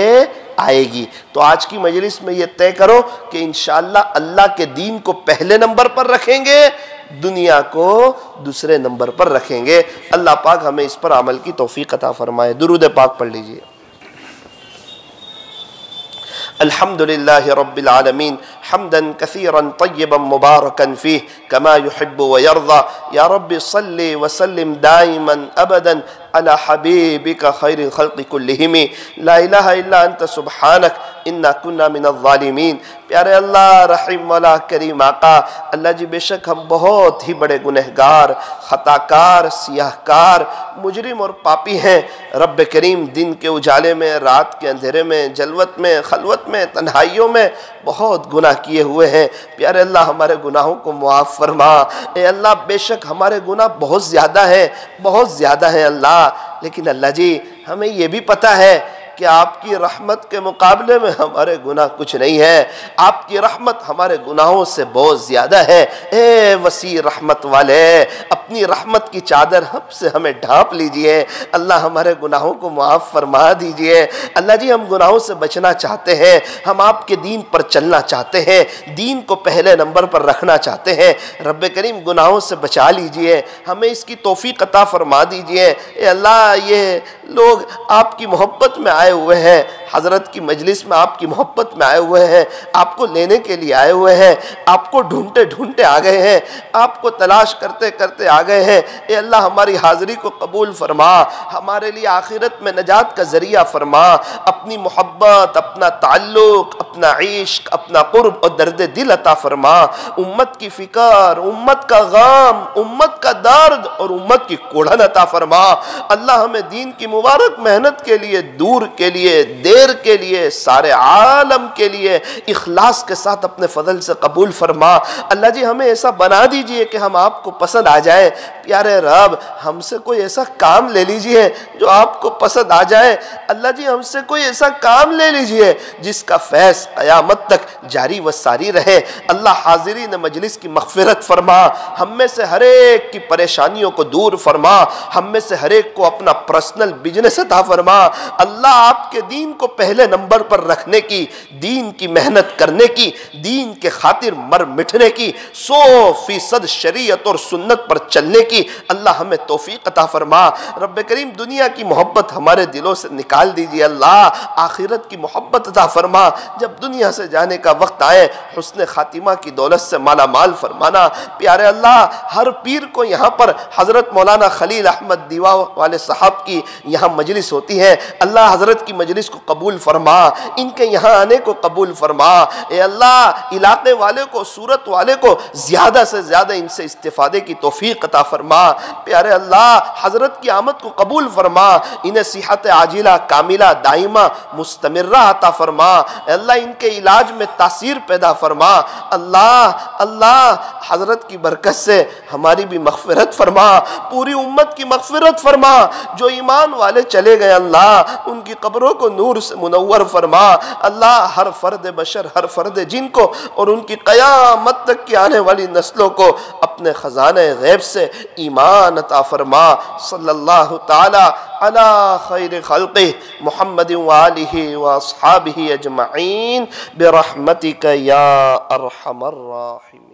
آئے گی۔ تو آج کی مجلس میں یہ طے کرو کہ انشاءاللہ اللہ کے دین کو پہلے نمبر پر رکھیں گے، دنیا کو دوسرے نمبر پر رکھیں گے۔ اللہ پاک ہمیں اس پر عمل کی توفیق عطا فرمائے۔ درود پاک پڑھ لیجئے۔ الحمدللہ رب العالمین حمدا کثیرا طیبا مبارکا فیہ کما یحب ویرضا یا رب صلی وسلم دائما ابدا على حبیبک خیر الخلق کلہم لا الہ الا انت سبحانک انا کنا من الظالمین۔ پیارے اللہ، رحیم مولا، کریم آقا، اللہ جی بے شک ہم بہت ہی بڑے گنہگار، خطاکار، سیاہکار، مجرم اور پاپی ہیں۔ رب کریم، دن کے اجالے میں، رات کے اندھیرے میں، جلوت میں، خلوت میں، تنہائیوں میں بہت گناہ کیے ہوئے ہیں۔ پیارے اللہ ہمارے گناہوں کو معاف فرما۔ اے اللہ بے شک ہمارے گناہ بہت زیادہ ہیں، بہت زیادہ ہیں اللہ، لیکن اللہ جی ہمیں یہ بھی پتہ ہے کہ آپ کی رحمت کے مقابلے میں ہمارے گناہ کچھ نہیں ہے۔ آپ کی رحمت ہمارے گناہوں سے بہت زیادہ ہے۔ اے وسیع رحمت والے، اپنی رحمت کی چادر ہمیں ڈھانپ لیجئے۔ اللہ ہمارے گناہوں کو معاف فرما دیجئے۔ اللہ جی ہم گناہوں سے بچنا چاہتے ہیں، ہم آپ کے دین پر چلنا چاہتے ہیں، دین کو پہلے نمبر پر رکھنا چاہتے ہیں۔ رب کریم گناہوں سے بچا لیجئے، ہمیں اس کی توفیق عطا فرما دیجئے۔ اے اللہ یہ لوگ آپ کی محبت میں آئے ہوئے ہیں، حضرت کی مجلس میں آپ کی محبت میں آئے ہوئے ہیں، آپ کو لینے کے لیے آئے ہوئے ہیں، آپ کو ڈھونڈتے ڈھونڈتے آ گئے ہیں، آپ کو تلاش کرتے کرتے آ گئے ہیں۔ اے اللہ ہماری حاضری کو قبول فرما، ہمارے لیے آخرت میں نجات کا ذریعہ فرما۔ اپنی محبت، اپنا تعلق، اپنا عشق، اپنا قرب اور درد دل عطا فرما۔ امت کی فکر، امت کا غم، امت کا درد اور امت کی کوڑھن عطا فرما۔ اللہ ہمیں دین کی مبارک محنت کے لیے، دور کے لیے، دیر کے لیے، سارے عالم کے لیے اخلاص کے ساتھ اپنے فضل سے قبول فرما۔ اللہ جی ہمیں ایسا بنا دیجئے کہ ہم آپ کو پسند آ جائیں۔ پیارے رب ہم سے کوئی ایسا کام لے لیجئے جو آپ کو پسند آ جائے۔ اللہ جی ہم سے کوئی ایسا کام لے لیجئے جس کا فیض قیامت تک جاری و ساری رہے۔ اللہ حاضرین مجلس کی مغفرت فرما، ہم میں سے ہر ایک کی پریشانیوں کو دور فرما، ہم میں سے ہر ایک کو اپنا پرسنل بزنس عطا فرما۔ اللہ آپ کے دین کو پہلے نمبر پر رکھنے کی، دین کی محنت کرنے کی، دین کے خاطر مر مٹنے کی، 100% شریعت اور سنت پر چلنے کی اللہ ہمیں توفیق عطا فرما۔ رب کریم دنیا کی محبت ہمارے دلوں سے نکال دیجئے اللہ، آخرت کی محبت عطا فرما۔ جب دنیا سے جانے کا وقت آئے حسن خاتمہ کی دولت سے مالا مال فرمانا۔ پیارے اللہ ہر پیر کو یہاں پر حضرت مولانا خلیل احمد دیوا والے صاحب کی یہاں مجلس ہوتی ہے، اللہ حضرت کی مجلس کو قبول فرما، ان کے یہاں آنے کو قبول فرما۔ اے اللہ علاقے والے کو، صورت والے کو زیادہ سے زیادہ ان سے استفادے کی توفیق عطا فرما۔ پیارے اللہ حضرت کی آمد کو قبول فرما، انہیں صحت عاجلہ کاملہ دائمہ مستمرہ عطا فرما۔ اے اللہ ان کے علاج میں تاثیر پیدا فرما۔ اللہ حضرت کی برکت سے ہماری بھی مغفرت فرما، پوری امت کی مغفرت فرما۔ جو ایمان والے چلے گئے اللہ ان کی قبروں کو نور سے منور فرما۔ اللہ ہر فرد بشر، ہر فرد جن کو اور ان کی قیامت تک کی آنے والی نسلوں کو اپنے خزانہ غیب سے ایمان عطا فرما۔ صلی اللہ تعالی علی خیر خلقہ محمد وآلہ واصحابہ اجمعین برحمتک یا ارحم الراحمین۔